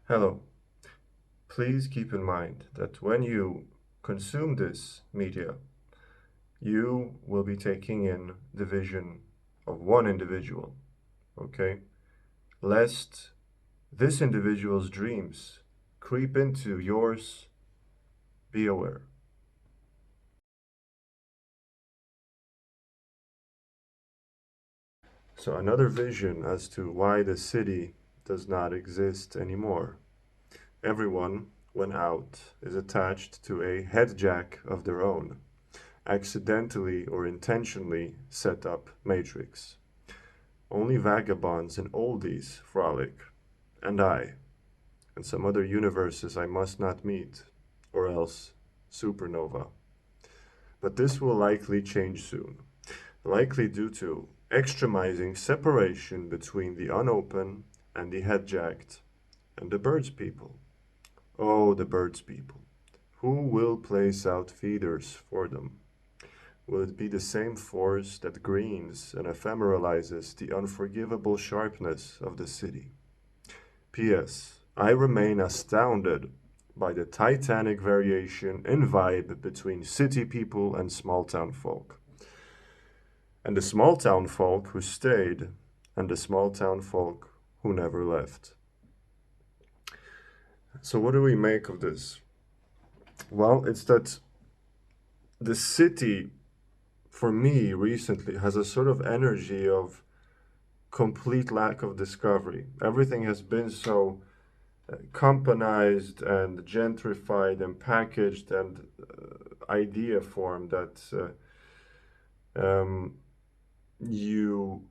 Hello. Please keep in mind that when you consume this media, you will be taking in the vision of one individual, okay? Lest this individual's dreams creep into yours, be aware. So, another vision as to why the city does not exist anymore. Everyone, when out, is attached to a head jack of their own, accidentally or intentionally set up matrix. Only vagabonds and oldies frolic, and I, and some other universes I must not meet, or else supernova. But this will likely change soon, likely due to extremizing separation between the unopen and the head-jacked, and the birds people. Oh, the birds people. Who will place out feeders for them? Will it be the same force that greens and ephemeralizes the unforgivable sharpness of the city? P.S. I remain astounded by the titanic variation in vibe between city people and small town folk. And the small town folk who stayed, and the small town folk who never left. So, what do we make of this? Well, it's that the city, for me, recently has a sort of energy of complete lack of discovery. Everything has been so companized and gentrified and packaged and idea form that you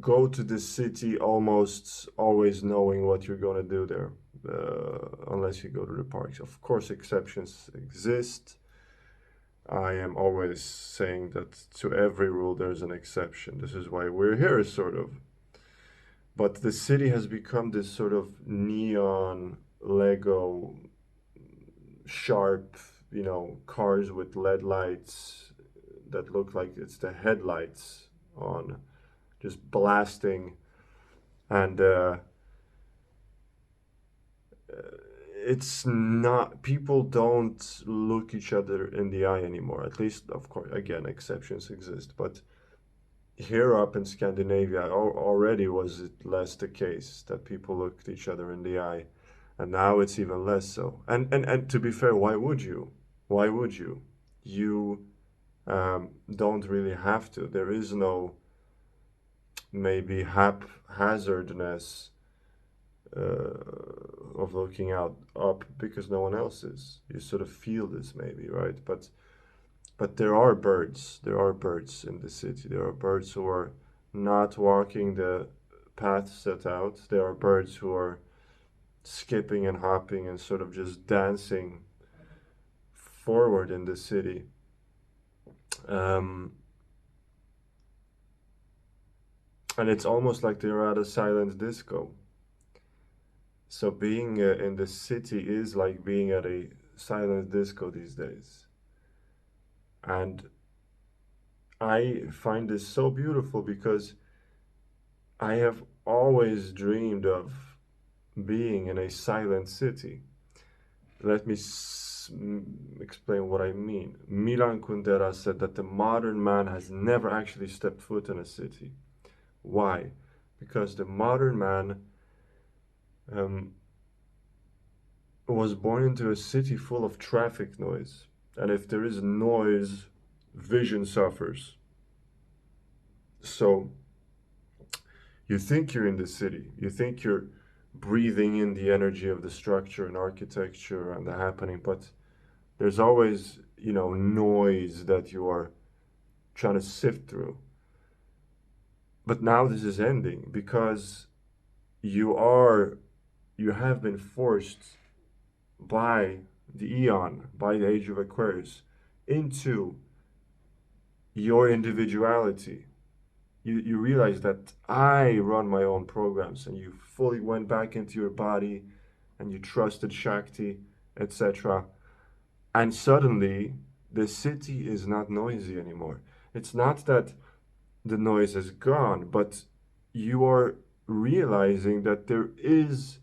go to the city almost always knowing what you're going to do there, unless you go to the parks. Of course, exceptions exist. I am always saying that to every rule there's an exception. This is why we're here, sort of. But the city has become this sort of neon Lego sharp, cars with LED lights that look like it's the headlights on, just blasting. And it's not, people don't look each other in the eye anymore. At least, of course, again, exceptions exist. But here up in Scandinavia, already was it less the case that people looked each other in the eye. And now it's even less so. And to be fair, why would you? Why would you? You don't really have to. There is no maybe haphazardness of looking out up because no one else is. You sort of feel this maybe, right? But there are birds. There are birds in the city. There are birds who are not walking the path set out. There are birds who are skipping and hopping and sort of just dancing forward in the city. Um, and it's almost like they're at a silent disco. So being in the city is like being at a silent disco these days. And I find this so beautiful because I have always dreamed of being in a silent city. Let me explain what I mean. Milan Kundera said that the modern man has never actually stepped foot in a city. Why? Because the modern man um, was born into a city full of traffic noise. And if there is noise, vision suffers. So you think you're in the city, you think you're breathing in the energy of the structure and architecture and the happening, but there's always, noise that you are trying to sift through. But now this is ending because you are you have been forced by the eon, by the age of Aquarius, into your individuality. You realize that I run my own programs, and you fully went back into your body and you trusted Shakti, etc. And suddenly, the city is not noisy anymore. It's not that the noise is gone, but you are realizing that there is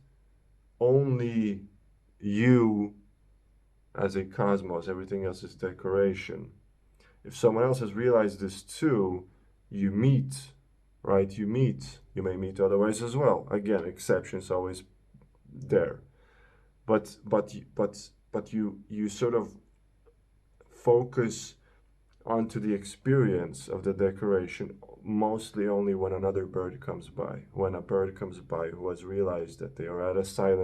only you as a cosmos, everything else is decoration. If someone else has realized this too, you meet, right? You meet. You may meet otherwise as well. Again, exceptions always there. But you sort of focus onto the experience of the decoration mostly only when another bird comes by. When a bird comes by who has realized that they are at a silent